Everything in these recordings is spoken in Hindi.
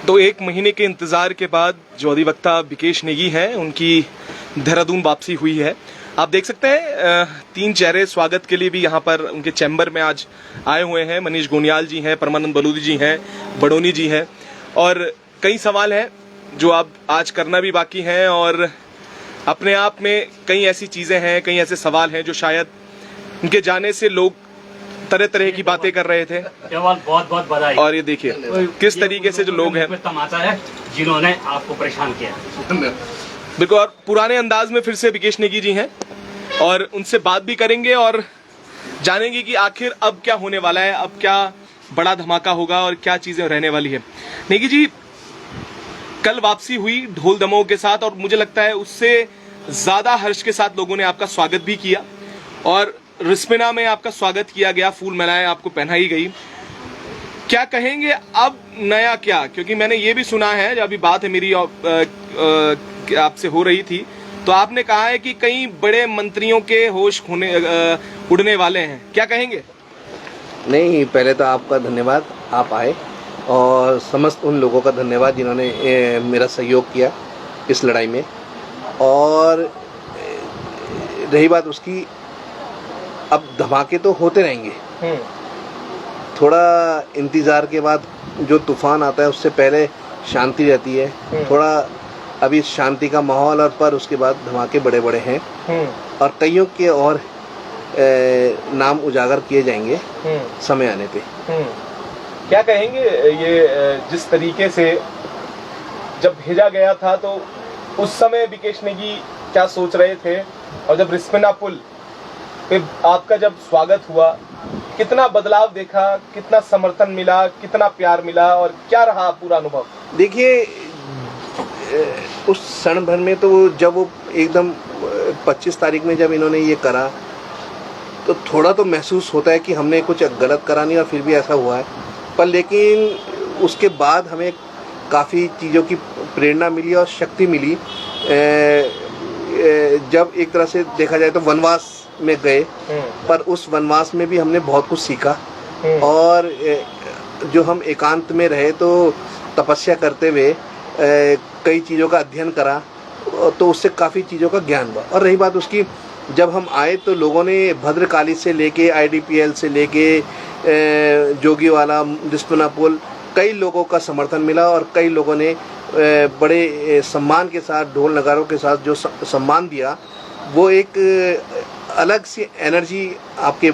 तो एक महीने के इंतजार के बाद जो अधिवक्ता बिकेश नेगी हैं उनकी देहरादून वापसी हुई है। आप देख सकते हैं 3 चेहरे स्वागत के लिए भी यहाँ पर उनके चैम्बर में आज आए हुए हैं। मनीष गोनियाल जी हैं, परमानंद बलूदी जी हैं, बडोनी जी हैं और कई सवाल हैं जो अब आज करना भी बाकी हैं और अपने आप में कई ऐसी चीजें हैं, कई ऐसे सवाल हैं जो शायद उनके जाने से लोग तरह तरह की बातें कर रहे थे। बहुत बहुत बधाई। और ये देखिए किस तरीके से जो लोग हैं तमाचा है जिन्होंने आपको परेशान किया। बिल्कुल, और पुराने अंदाज में फिर से बिकेश नेगी जी हैं और उनसे बात भी करेंगे और जानेंगे कि आखिर अब क्या होने वाला है, अब क्या बड़ा धमाका होगा और क्या चीजें रहने वाली है। नेगी जी, कल वापसी हुई ढोल दमों के साथ और मुझे लगता है उससे ज्यादा हर्ष के साथ लोगों ने आपका स्वागत भी किया और रिस्पिना में आपका स्वागत किया गया, फूल मालाएं आपको पहनाई गई। क्या कहेंगे अब नया क्या? क्योंकि मैंने ये भी सुना है, जब अभी बात है मेरी आपसे हो रही थी तो आपने कहा है कि कई बड़े मंत्रियों के होश उड़ने वाले हैं, क्या कहेंगे? नहीं, पहले तो आपका धन्यवाद, आप आए, और समस्त उन लोगों का धन्यवाद जिन्होंने मेरा सहयोग किया इस लड़ाई में। और रही बात उसकी, अब धमाके तो होते रहेंगे। थोड़ा इंतज़ार के बाद जो तूफान आता है उससे पहले शांति रहती है। थोड़ा अभी शांति का माहौल और पर उसके बाद धमाके बड़े बड़े हैं और कईयों के और नाम उजागर किए जाएंगे समय आने पे। क्या कहेंगे ये जिस तरीके से जब भेजा गया था तो उस समय बिकेश नेगी क्या सोच रहे थे और जब रिस्पिना पुल पे आपका जब स्वागत हुआ कितना बदलाव देखा, कितना समर्थन मिला, कितना प्यार मिला और क्या रहा पूरा अनुभव? देखिए, उस क्षण भर में तो जब वो एकदम 25 तारीख में जब इन्होंने ये करा तो थोड़ा तो महसूस होता है कि हमने कुछ गलत करा नहीं और फिर भी ऐसा हुआ है। पर लेकिन उसके बाद हमें काफ़ी चीज़ों की प्रेरणा मिली और शक्ति मिली। जब एक तरह से देखा जाए तो वनवास में गए, पर उस वनवास में भी हमने बहुत कुछ सीखा और जो हम एकांत में रहे तो तपस्या करते हुए कई चीज़ों का अध्ययन करा तो उससे काफ़ी चीज़ों का ज्ञान हुआ। और रही बात उसकी, जब हम आए तो लोगों ने भद्रकाली से लेके IDPL से लेके जोगीवाला, रिस्पिना पुल, कई लोगों का समर्थन मिला और कई लोगों ने बड़े सम्मान के साथ, ढोल नगारों के साथ जो सम्मान दिया, वो एक अलग सी एनर्जी आपके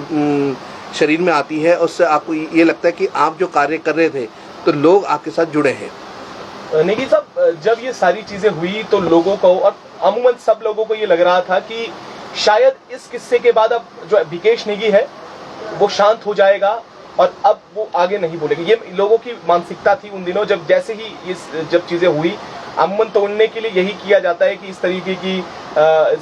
शरीर में आती है। उससे आपको ये लगता है कि आप जो कार्य कर रहे थे तो लोग आपके साथ जुड़े हैं। नेगी साहब, जब ये सारी चीजें हुई तो लोगों को और अमूमन सब लोगों को ये लग रहा था कि शायद इस किस्से के बाद अब जो बिकेश नेगी है वो शांत हो जाएगा और अब वो आगे नहीं बोलेगी। ये लोगों की मानसिकता थी उन दिनों, जब जैसे ही जब चीजें हुई अमन तोड़ने के लिए यही किया जाता है कि इस तरीके की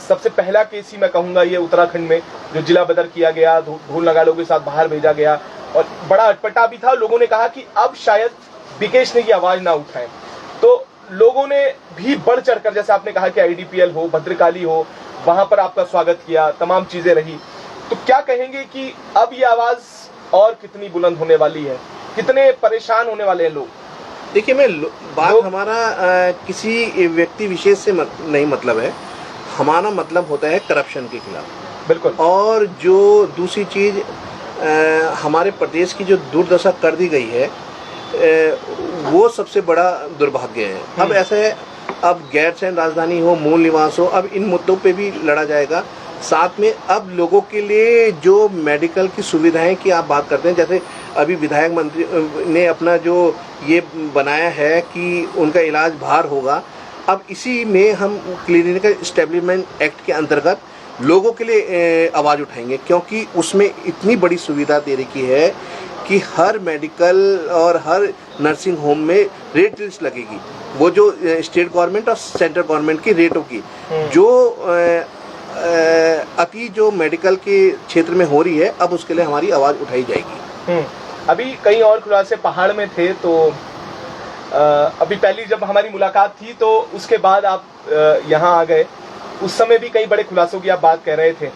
सबसे पहला केस ही मैं कहूँगा ये उत्तराखंड में जो जिला बदर किया गया, ढोल नगाड़ों के साथ बाहर भेजा गया और बड़ा अटपटा भी था। लोगों ने कहा कि अब शायद बिकेश नेगी आवाज ना उठाएं, तो लोगों ने भी बढ़ चढ़कर, जैसे आपने कहा कि IDPL हो, भद्रकाली हो, वहां पर आपका स्वागत किया, तमाम चीजें रही। तो क्या कहेंगे कि अब ये आवाज और कितनी बुलंद होने वाली है, कितने परेशान होने वाले हैं लोग? देखिए, बात हमारा किसी व्यक्ति विशेष से नहीं मतलब है, हमारा मतलब होता है करप्शन के खिलाफ। बिल्कुल। और जो दूसरी चीज़ हमारे प्रदेश की जो दुर्दशा कर दी गई है वो सबसे बड़ा दुर्भाग्य है। अब ऐसा है, अब गैरसैंण राजधानी हो, मूल निवास हो, अब इन मुद्दों पे भी लड़ा जाएगा। साथ में अब लोगों के लिए जो मेडिकल की सुविधाएं की आप बात करते हैं, जैसे अभी विधायक मंत्री ने अपना जो ये बनाया है कि उनका इलाज बाहर होगा, अब इसी में हम क्लिनिकल एस्टेब्लिशमेंट एक्ट के अंतर्गत लोगों के लिए आवाज़ उठाएंगे, क्योंकि उसमें इतनी बड़ी सुविधा दे रखी है कि हर मेडिकल और हर नर्सिंग होम में रेट लिस्ट लगेगी, वो जो स्टेट गवर्नमेंट और सेंट्रल गवर्नमेंट की रेटों की, जो अति जो मेडिकल के क्षेत्र में हो रही है, अब उसके लिए हमारी आवाज़ उठाई जाएगी। अभी कई और खुलासे पहाड़ में थे, तो अभी पहली जब हमारी मुलाकात थी तो उसके बाद आप यहाँ आ गए, उस समय भी कई बड़े खुलासों की आप बात कह रहे थे,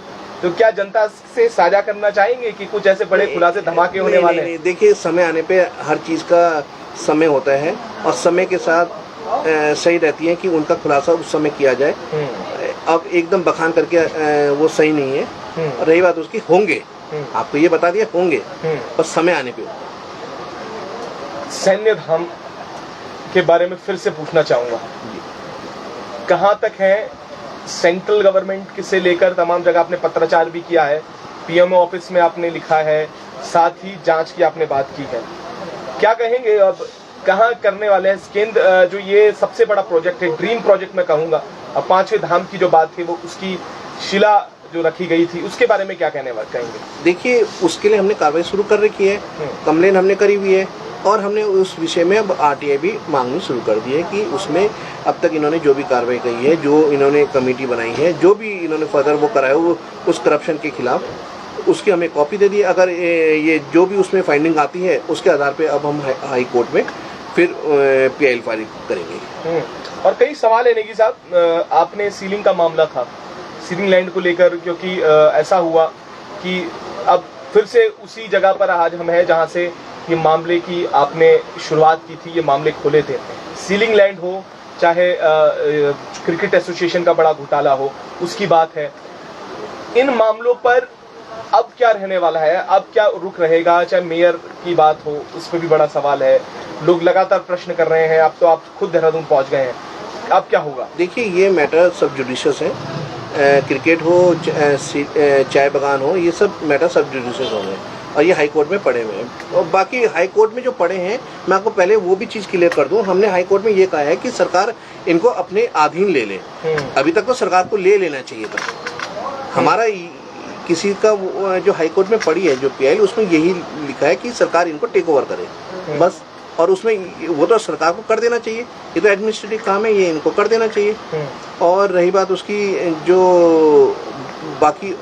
तो क्या जनता से साझा करना चाहेंगे कि कुछ ऐसे बड़े खुलासे, धमाके होने वाले हैं? देखिए, समय आने पे हर चीज़ का समय होता है और समय के साथ सही रहती हैं कि उनका खुलासा उस समय किया जाए। अब एकदम बखान करके वो सही नहीं है। रही बात उसकी, होंगे, आपको ये बता दिया होंगे, पर समय आने पे। सैन्य धाम के बारे में फिर से पूछना चाहूंगा, कहाँ तक है सेंट्रल गवर्नमेंट से लेकर तमाम जगह आपने पत्राचार भी किया है, पीएमओ ऑफिस में आपने लिखा है, साथ ही जांच की आपने बात की है, क्या कहेंगे अब कहाँ करने वाले हैं केंद्र? जो ये सबसे बड़ा प्रोजेक्ट है, ड्रीम प्रोजेक्ट मैं कहूंगा, अब 5वें धाम की जो बात थी वो उसकी शिला जो रखी गई थी उसके बारे में क्या कहेंगे? देखिए, उसके लिए हमने कार्रवाई शुरू कर रखी है, कंप्लेन हमने करी हुई है और हमने उस विषय में अब आरटीआई भी मांगनी शुरू कर दी है कि उसमें अब तक इन्होंने जो भी कार्रवाई की है, जो इन्होंने कमेटी बनाई है, जो भी इन्होंने फर्दर वो कराया वो उस करप्शन के खिलाफ उसकी हमें कॉपी दे दी। अगर ये जो भी उसमें फाइंडिंग आती है उसके आधार पे अब हम हाई कोर्ट में फिर पीआईएल फाइल करेंगे। और कई सवाल है नेगी साहब, आपने सीलिंग का मामला था, सीलिंग लैंड को लेकर, क्योंकि ऐसा हुआ कि अब फिर से उसी जगह पर आज हम हैं जहां से ये मामले की आपने शुरुआत की थी, ये मामले खोले थे। सीलिंग लैंड हो चाहे क्रिकेट एसोसिएशन का बड़ा घोटाला हो, उसकी बात है। इन मामलों पर अब क्या रहने वाला है, अब क्या रुख रहेगा? चाहे मेयर की बात हो, उस पर भी बड़ा सवाल है, लोग लगातार प्रश्न कर रहे हैं। अब तो आप खुद देहरादून पहुंच गए हैं, अब क्या होगा? देखिए, ये मैटर सब जुडिशियस है, क्रिकेट हो चाय बगान हो, ये सब मैटर सब जुडिशियस हो गए और ये हाई कोर्ट में पड़े हुए हैं। और बाकी हाई कोर्ट में जो पड़े हैं, मैं आपको पहले वो भी चीज़ क्लियर कर दूं, हमने हाई कोर्ट में ये कहा है कि सरकार इनको अपने अधीन ले ले। अभी तक तो सरकार को ले लेना चाहिए था। हमारा किसी का जो हाई कोर्ट में पड़ी है जो पीआईएल, उसमें यही लिखा है कि सरकार इनको टेक ओवर करे बस, और उसमें वो तो सरकार को कर देना चाहिए, ये तो एडमिनिस्ट्रेटिव काम है, ये इनको कर देना चाहिए। और रही बात उसकी, जो बाकी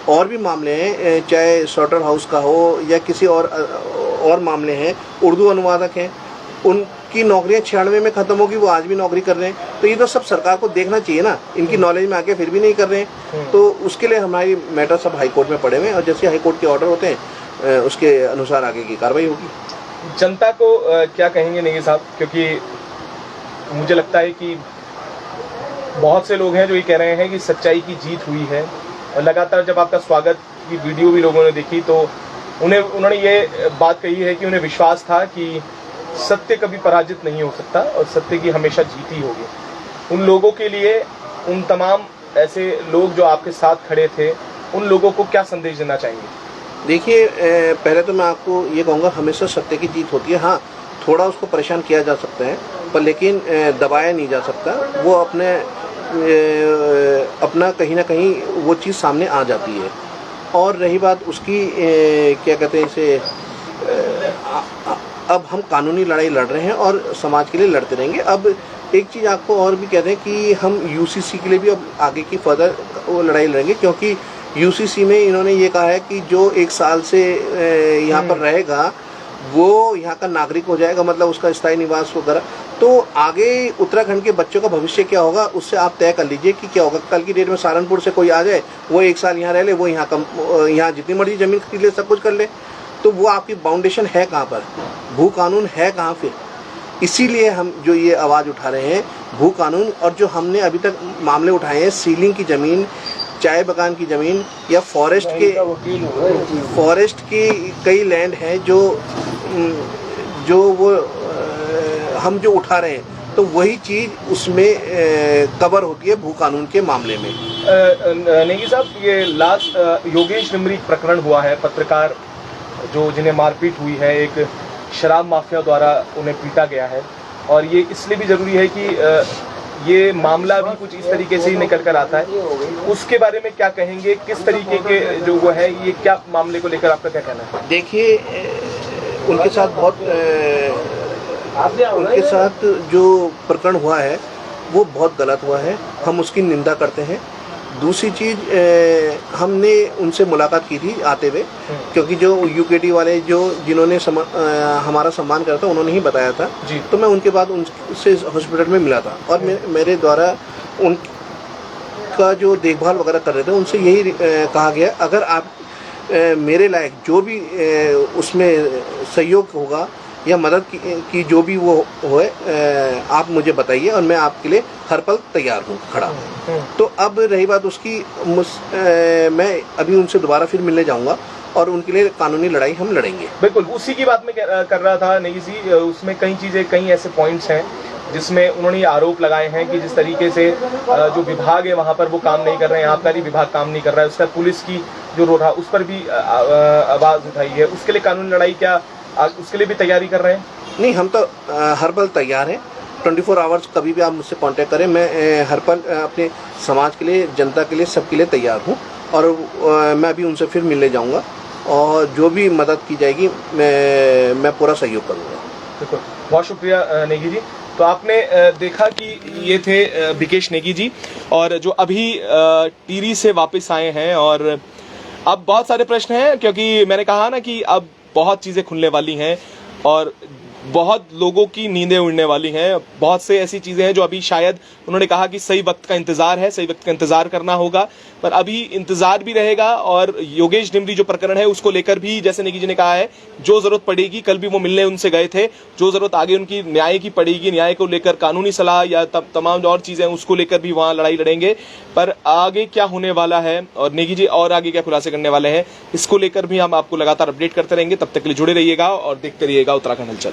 और भी मामले हैं, चाहे सॉर्टर हाउस का हो या किसी और मामले हैं, उर्दू अनुवादक हैं, उनकी नौकरियां 96 में ख़त्म होगी, वो आज भी नौकरी कर रहे हैं। तो ये तो सब सरकार को देखना चाहिए ना, इनकी नॉलेज में आके फिर भी नहीं कर रहे हैं। तो उसके लिए हमारी मैटर सब हाई कोर्ट में पड़े हुए हैं और जैसे हाई कोर्ट के ऑर्डर होते हैं उसके अनुसार आगे की कार्रवाई होगी। जनता को क्या कहेंगे नेगी साहब? क्योंकि मुझे लगता है कि बहुत से लोग हैं जो ये कह रहे हैं कि सच्चाई की जीत हुई है, और लगातार जब आपका स्वागत की वीडियो भी लोगों ने देखी तो उन्होंने ये बात कही है कि उन्हें विश्वास था कि सत्य कभी पराजित नहीं हो सकता और सत्य की हमेशा जीत ही होगी। उन लोगों के लिए, उन तमाम ऐसे लोग जो आपके साथ खड़े थे, उन लोगों को क्या संदेश देना चाहेंगे? देखिए, पहले तो मैं आपको ये कहूँगा, हमेशा सत्य की जीत होती है। हाँ, थोड़ा उसको परेशान किया जा सकता है, पर लेकिन दबाया नहीं जा सकता। वो अपना कहीं ना कहीं वो चीज़ सामने आ जाती है। और रही बात उसकी, क्या कहते हैं इसे, अब हम कानूनी लड़ाई लड़ रहे हैं और समाज के लिए लड़ते रहेंगे। अब एक चीज़ आपको और भी कहते हैं कि हम यूसीसी के लिए भी अब आगे की फर्दर वो लड़ाई लड़ेंगे, क्योंकि यूसीसी में इन्होंने ये कहा है कि जो 1 साल से यहाँ पर रहेगा वो यहाँ का नागरिक हो जाएगा, मतलब उसका स्थायी निवास वगैरह। तो आगे उत्तराखंड के बच्चों का भविष्य क्या होगा, उससे आप तय कर लीजिए कि क्या होगा। कल की डेट में सहारनपुर से कोई आ जाए, वो 1 साल यहाँ रह ले, वो यहाँ जितनी मर्जी ज़मीन खरीद ले, सब कुछ कर ले, तो वो आपकी बाउंडेशन है कहाँ पर, भू कानून है कहाँ फिर? इसीलिए हम जो ये आवाज़ उठा रहे हैं, भू कानून, और जो हमने अभी तक मामले उठाए हैं, सीलिंग की ज़मीन, चाय बगान की ज़मीन या फॉरेस्ट की कई लैंड हैं जो वो हम जो उठा रहे हैं, तो वही चीज़ उसमें कवर होती है भू कानून के मामले में। नेगी साहब, ये लास्ट योगेश निमरी प्रकरण हुआ है, पत्रकार जिन्हें मारपीट हुई है, एक शराब माफिया द्वारा उन्हें पीटा गया है, और ये इसलिए भी ज़रूरी है कि ये मामला भी कुछ इस तरीके से ही निकल कर आता है, उसके बारे में क्या कहेंगे? किस तरीके के जो वो है, ये क्या मामले को लेकर आपका क्या कहना है? देखिए, उनके साथ जो प्रकरण हुआ है वो बहुत गलत हुआ है, हम उसकी निंदा करते हैं। दूसरी चीज़, हमने उनसे मुलाकात की थी आते हुए, क्योंकि जो यूकेटी वाले जिन्होंने हमारा सम्मान करा था, उन्होंने ही बताया था जी। तो मैं उनके बाद उनसे हॉस्पिटल में मिला था और मेरे द्वारा उनका जो देखभाल वगैरह कर रहे थे, उनसे यही कहा गया, अगर आप मेरे लायक जो भी उसमें सहयोग होगा या मदद की जो भी वो होए आप मुझे बताइए और मैं आपके लिए हर पल तैयार हूँ खड़ा। तो अब रही बात उसकी, मैं अभी उनसे दोबारा फिर मिलने जाऊँगा और उनके लिए कानूनी लड़ाई हम लड़ेंगे। बिल्कुल उसी की बात मैं कर रहा था नेगी जी। उसमें कई ऐसे पॉइंट्स हैं जिसमें उन्होंने ये आरोप लगाए हैं कि जिस तरीके से जो विभाग है वहाँ पर वो काम नहीं कर रहे हैं, आबकारी विभाग काम नहीं कर रहा है, उसका पुलिस की जो रोल रहा उस पर भी आवाज़ उठाई है। उसके लिए कानूनी लड़ाई क्या उसके लिए भी तैयारी कर रहे हैं? नहीं, हम तो हर पल तैयार हैं। 24 आवर्स कभी भी आप मुझसे कांटेक्ट करें, मैं हर पल अपने समाज के लिए, जनता के लिए, सबके लिए तैयार हूँ। और मैं अभी उनसे फिर मिलने जाऊँगा और जो भी मदद की जाएगी मैं पूरा सहयोग करूँगा। बिल्कुल, बहुत शुक्रिया नेगी जी। तो आपने देखा कि ये थे बिकेश नेगी जी, और जो अभी टिहरी से वापस आए हैं। और अब बहुत सारे प्रश्न हैं, क्योंकि मैंने कहा ना कि अब बहुत चीज़ें खुलने वाली हैं और बहुत लोगों की नींदें उड़ने वाली हैं। बहुत से ऐसी चीज़ें हैं जो अभी शायद उन्होंने कहा कि सही वक्त का इंतज़ार है, सही वक्त का इंतज़ार करना होगा, पर अभी इंतज़ार भी रहेगा। और योगेश डिमरी जो प्रकरण है उसको लेकर भी, जैसे नेगी जी ने कहा है, जो ज़रूरत पड़ेगी, कल भी वो मिलने उनसे गए थे, जो ज़रूरत आगे उनकी न्याय की पड़ेगी, न्याय को लेकर कानूनी सलाह या तमाम और चीज़ें उसको लेकर भी वहाँ लड़ाई लड़ेंगे। पर आगे क्या होने वाला है और नेगी जी और आगे क्या खुलासे करने वाले हैं, इसको लेकर भी हम आपको लगातार अपडेट करते रहेंगे। तब तक के लिए जुड़े रहिएगा और देखते रहिएगा उत्तराखंड हलचल।